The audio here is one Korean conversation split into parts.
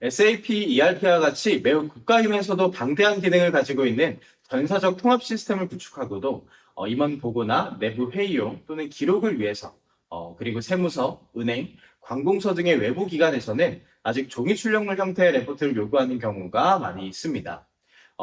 SAP ERP와 같이 매우 고가이면서도 방대한 기능을 가지고 있는 전사적 통합 시스템을 구축하고도 임원 보고나 내부 회의용 또는 기록을 위해서 그리고 세무서, 은행, 관공서 등의 외부 기관에서는 아직 종이 출력물 형태의 레포트를 요구하는 경우가 많이 있습니다.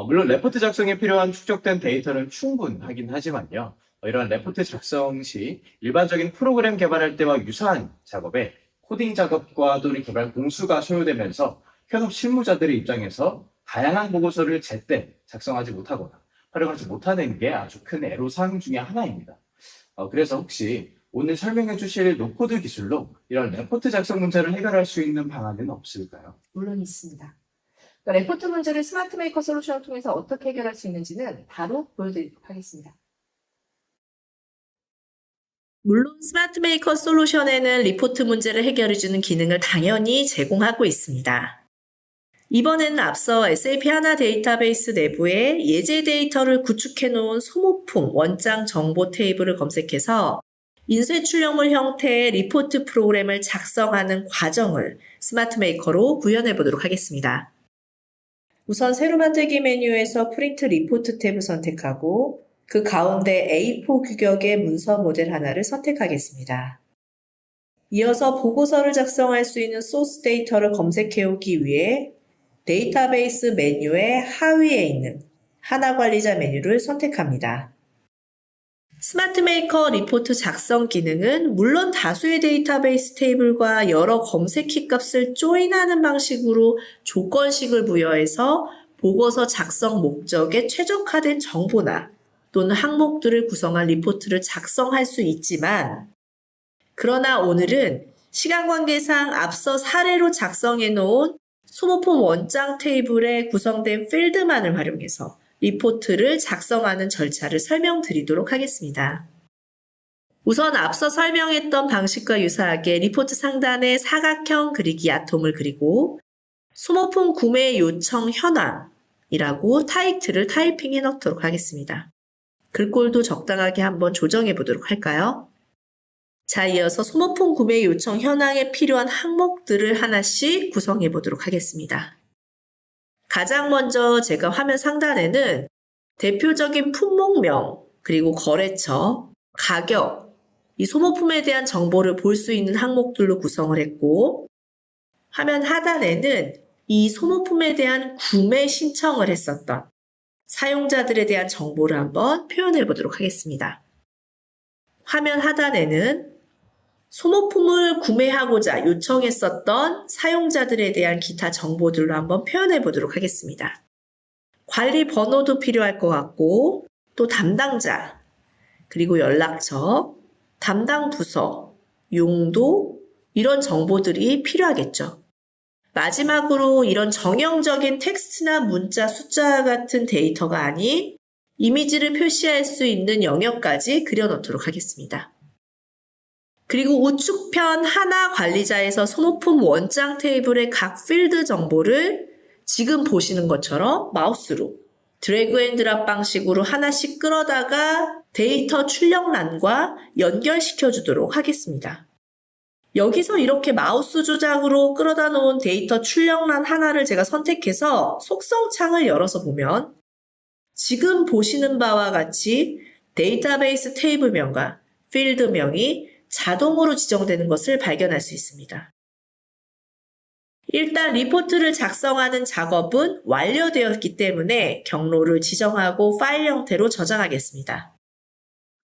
물론 레포트 작성에 필요한 축적된 데이터는 충분하긴 하지만요. 이러한 레포트 작성 시 일반적인 프로그램 개발할 때와 유사한 작업에 코딩 작업과 또는 개발 공수가 소요되면서 현업 실무자들의 입장에서 다양한 보고서를 제때 작성하지 못하거나 활용하지 못하는 게 아주 큰 애로사항 중에 하나입니다. 그래서 혹시 오늘 설명해 주실 노코드 기술로 이런 레포트 작성 문제를 해결할 수 있는 방안은 없을까요? 물론 있습니다. 그러니까 레포트 문제를 스마트 메이커 솔루션을 통해서 어떻게 해결할 수 있는지는 바로 보여드리도록 하겠습니다. 물론 스마트 메이커 솔루션에는 리포트 문제를 해결해주는 기능을 당연히 제공하고 있습니다. 이번에는 앞서 SAP 하나 데이터베이스 내부에 예제 데이터를 구축해 놓은 소모품 원장 정보 테이블을 검색해서 인쇄 출력물 형태의 리포트 프로그램을 작성하는 과정을 스마트 메이커로 구현해 보도록 하겠습니다. 우선 새로 만들기 메뉴에서 프린트 리포트 탭을 선택하고 그 가운데 A4 규격의 문서 모델 하나를 선택하겠습니다. 이어서 보고서를 작성할 수 있는 소스 데이터를 검색해 오기 위해 데이터베이스 메뉴의 하위에 있는 하나 관리자 메뉴를 선택합니다. 스마트 메이커 리포트 작성 기능은 물론 다수의 데이터베이스 테이블과 여러 검색 키 값을 조인하는 방식으로 조건식을 부여해서 보고서 작성 목적에 최적화된 정보나 또는 항목들을 구성한 리포트를 작성할 수 있지만, 그러나 오늘은 시간 관계상 앞서 사례로 작성해 놓은 소모품 원장 테이블에 구성된 필드만을 활용해서 리포트를 작성하는 절차를 설명드리도록 하겠습니다. 우선 앞서 설명했던 방식과 유사하게 리포트 상단에 사각형 그리기 아톰을 그리고 소모품 구매 요청 현황이라고 타이틀을 타이핑해 넣도록 하겠습니다. 글꼴도 적당하게 한번 조정해 보도록 할까요? 자, 이어서 소모품 구매 요청 현황에 필요한 항목들을 하나씩 구성해 보도록 하겠습니다. 가장 먼저 제가 화면 상단에는 대표적인 품목명, 그리고 거래처, 가격, 이 소모품에 대한 정보를 볼 수 있는 항목들로 구성을 했고, 화면 하단에는 이 소모품에 대한 구매 신청을 했었던 사용자들에 대한 정보를 한번 표현해 보도록 하겠습니다. 화면 하단에는 소모품을 구매하고자 요청했었던 사용자들에 대한 기타 정보들로 한번 표현해 보도록 하겠습니다. 관리 번호도 필요할 것 같고, 또 담당자, 그리고 연락처, 담당 부서, 용도, 이런 정보들이 필요하겠죠. 마지막으로 이런 정형적인 텍스트나 문자, 숫자 같은 데이터가 아닌 이미지를 표시할 수 있는 영역까지 그려놓도록 하겠습니다. 그리고 우측편 하나 관리자에서 소모품 원장 테이블의 각 필드 정보를 지금 보시는 것처럼 마우스로 드래그 앤 드랍 방식으로 하나씩 끌어다가 데이터 출력란과 연결시켜 주도록 하겠습니다. 여기서 이렇게 마우스 조작으로 끌어다 놓은 데이터 출력란 하나를 제가 선택해서 속성창을 열어서 보면 지금 보시는 바와 같이 데이터베이스 테이블명과 필드명이 자동으로 지정되는 것을 발견할 수 있습니다. 일단 리포트를 작성하는 작업은 완료되었기 때문에 경로를 지정하고 파일 형태로 저장하겠습니다.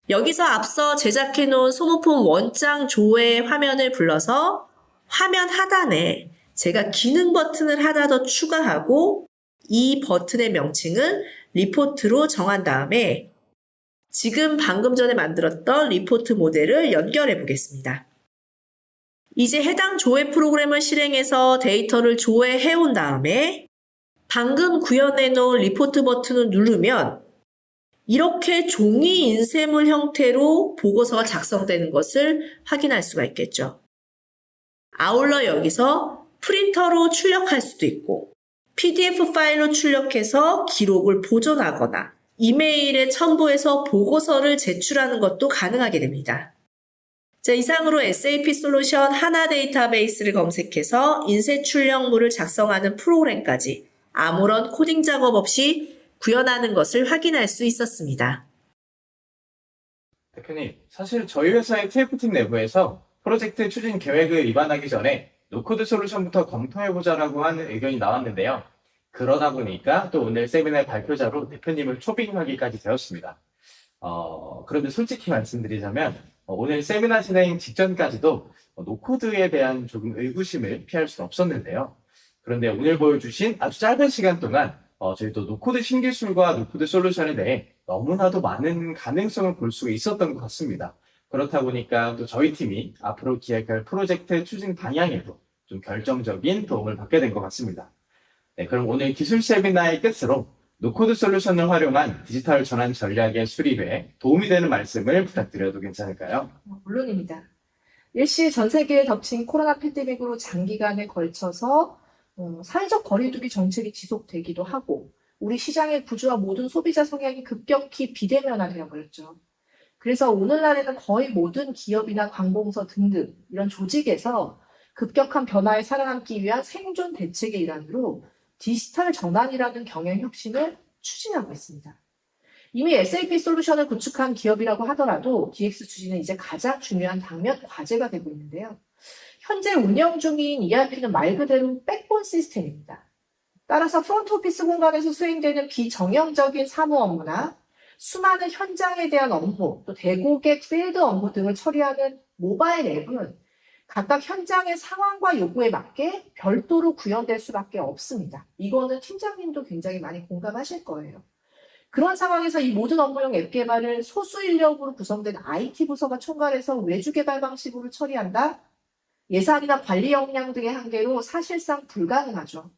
여기서 앞서 제작해 놓은 소모품 원장 조회 화면을 불러서 화면 하단에 제가 기능 버튼을 하나 더 추가하고 이 버튼의 명칭을 리포트로 정한 다음에 지금 방금 전에 만들었던 리포트 모델을 연결해 보겠습니다. 이제 해당 조회 프로그램을 실행해서 데이터를 조회해 온 다음에 방금 구현해 놓은 리포트 버튼을 누르면 이렇게 종이 인쇄물 형태로 보고서가 작성되는 것을 확인할 수가 있겠죠. 아울러 여기서 프린터로 출력할 수도 있고 PDF 파일로 출력해서 기록을 보존하거나 이메일에 첨부해서 보고서를 제출하는 것도 가능하게 됩니다. 자, 이상으로 SAP 솔루션 하나 데이터베이스를 검색해서 인쇄 출력물을 작성하는 프로그램까지 아무런 코딩 작업 없이 구현하는 것을 확인할 수 있었습니다. 대표님, 사실 저희 회사의 TF팀 내부에서 프로젝트 추진 계획을 입안하기 전에 노코드 솔루션부터 검토해보자라고 하는 의견이 나왔는데요. 그러다 보니까 또 오늘 세미나의 발표자로 대표님을 초빙하기까지 되었습니다. 그런데 솔직히 말씀드리자면 오늘 세미나 진행 직전까지도 노코드에 대한 조금 의구심을 피할 수 없었는데요. 그런데 오늘 보여주신 아주 짧은 시간 동안 저희도 노코드 신기술과 노코드 솔루션에 대해 너무나도 많은 가능성을 볼 수 있었던 것 같습니다. 그렇다 보니까 또 저희 팀이 앞으로 기획할 프로젝트 추진 방향에도 좀 결정적인 도움을 받게 된 것 같습니다. 네, 그럼 오늘 기술 세미나의 끝으로 노코드 솔루션을 활용한 디지털 전환 전략의 수립에 도움이 되는 말씀을 부탁드려도 괜찮을까요? 물론입니다. 일시 전 세계에 덮친 코로나 팬데믹으로 장기간에 걸쳐서 사회적 거리두기 정책이 지속되기도 하고 우리 시장의 구조와 모든 소비자 성향이 급격히 비대면화되어 버렸죠. 그래서 오늘날에는 거의 모든 기업이나 관공서 등등 이런 조직에서 급격한 변화에 살아남기 위한 생존 대책의 일환으로 디지털 전환이라는 경영 혁신을 추진하고 있습니다. 이미 SAP 솔루션을 구축한 기업이라고 하더라도 DX 추진은 이제 가장 중요한 당면 과제가 되고 있는데요. 현재 운영 중인 ERP는 말 그대로 백본 시스템입니다. 따라서 프론트 오피스 공간에서 수행되는 비정형적인 사무 업무나 수많은 현장에 대한 업무, 또 대고객 필드 업무 등을 처리하는 모바일 앱은 각각 현장의 상황과 요구에 맞게 별도로 구현될 수밖에 없습니다. 이거는 팀장님도 굉장히 많이 공감하실 거예요. 그런 상황에서 이 모든 업무용 앱 개발을 소수 인력으로 구성된 IT 부서가 총괄해서 외주 개발 방식으로 처리한다? 예산이나 관리 역량 등의 한계로 사실상 불가능하죠.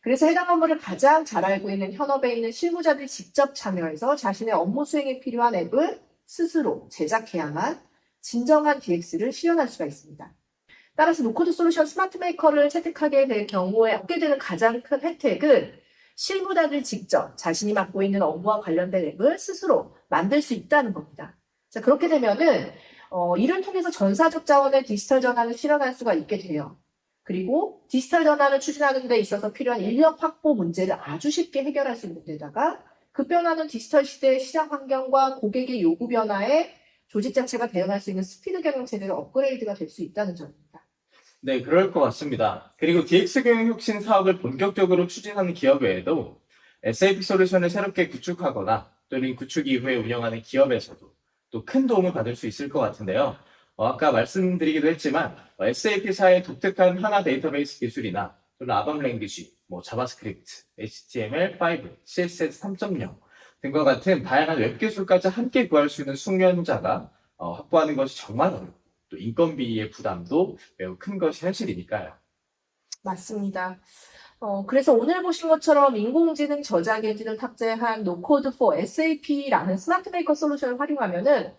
그래서 해당 업무를 가장 잘 알고 있는 현업에 있는 실무자들이 직접 참여해서 자신의 업무 수행에 필요한 앱을 스스로 제작해야만 진정한 DX를 실현할 수가 있습니다. 따라서 노코드 솔루션 스마트 메이커를 채택하게 될 경우에 얻게 되는 가장 큰 혜택은 실무자들이 직접 자신이 맡고 있는 업무와 관련된 앱을 스스로 만들 수 있다는 겁니다. 자, 그렇게 되면은 이를 통해서 전사적 자원의 디지털 전환을 실현할 수가 있게 돼요. 그리고 디지털 전환을 추진하는 데 있어서 필요한 인력 확보 문제를 아주 쉽게 해결할 수 있는 데다가 급변하는 디지털 시대의 시장 환경과 고객의 요구 변화에 조직 자체가 대응할 수 있는 스피드 경영 체제가 업그레이드가 될 수 있다는 점입니다. 네, 그럴 것 같습니다. 그리고 DX 경영 혁신 사업을 본격적으로 추진하는 기업 외에도 SAP 솔루션을 새롭게 구축하거나 또는 구축 이후에 운영하는 기업에서도 또 큰 도움을 받을 수 있을 것 같은데요. 아까 말씀드리기도 했지만 SAP사의 독특한 하나 데이터베이스 기술이나 또는 아밤 랭귀지, 자바스크립트, HTML5, CSS 3.0 등과 같은 다양한 웹 기술까지 함께 구할 수 있는 숙련자가 확보하는 것이 정말 어렵고 또 인건비의 부담도 매우 큰 것이 현실이니까요. 맞습니다. 그래서 오늘 보신 것처럼 인공지능 저장 엔진을 탑재한 노코드 for SAP라는 스마트 메이커 솔루션을 활용하면은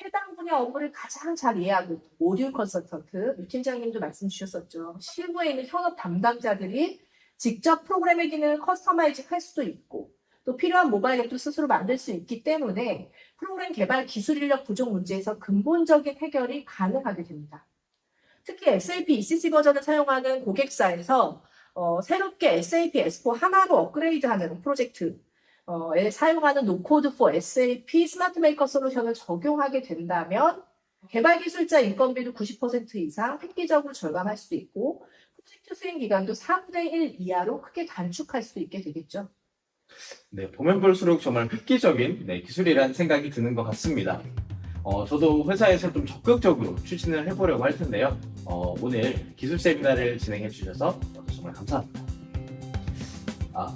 해당 분야 업무를 가장 잘 이해하고 모듈 컨설턴트, 유 팀장님도 말씀 주셨었죠. 실무에 있는 현업 담당자들이 직접 프로그램의 기능을 커스터마이징 할 수도 있고 또 필요한 모바일 앱도 스스로 만들 수 있기 때문에 프로그램 개발 기술 인력 부족 문제에서 근본적인 해결이 가능하게 됩니다. 특히 SAP ECC 버전을 사용하는 고객사에서 새롭게 SAP S4 하나로 업그레이드하는 프로젝트 사용하는 노코드 for SAP 스마트 메이커 솔루션을 적용하게 된다면 개발 기술자 인건비도 90% 이상 획기적으로 절감할 수도 있고 프로젝트 수행 기간도 4분의 1 이하로 크게 단축할 수도 있게 되겠죠. 네, 보면 볼수록 정말 획기적인 기술이라는 생각이 드는 것 같습니다. 저도 회사에서 좀 적극적으로 추진을 해보려고 할 텐데요. 오늘 기술 세미나를 진행해 주셔서 정말 감사합니다.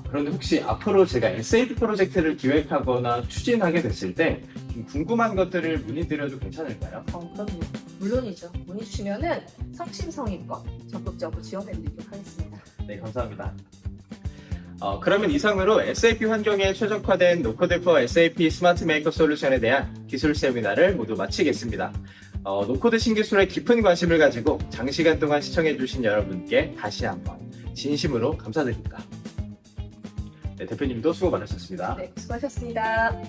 그런데 혹시 앞으로 제가 SAP 프로젝트를 기획하거나 추진하게 됐을 때 좀 궁금한 것들을 문의드려도 괜찮을까요? 그럼요. 물론이죠. 문의 주시면은 성심성의껏 적극적으로 지원해드리도록 하겠습니다. 네, 감사합니다. 그러면 이상으로 SAP 환경에 최적화된 노코드 for SAP 스마트 메이커 솔루션에 대한 기술 세미나를 모두 마치겠습니다. 노코드 신기술에 깊은 관심을 가지고 장시간 동안 시청해주신 여러분께 다시 한번 진심으로 감사드립니다. 네, 대표님도 수고 많으셨습니다. 네, 수고하셨습니다.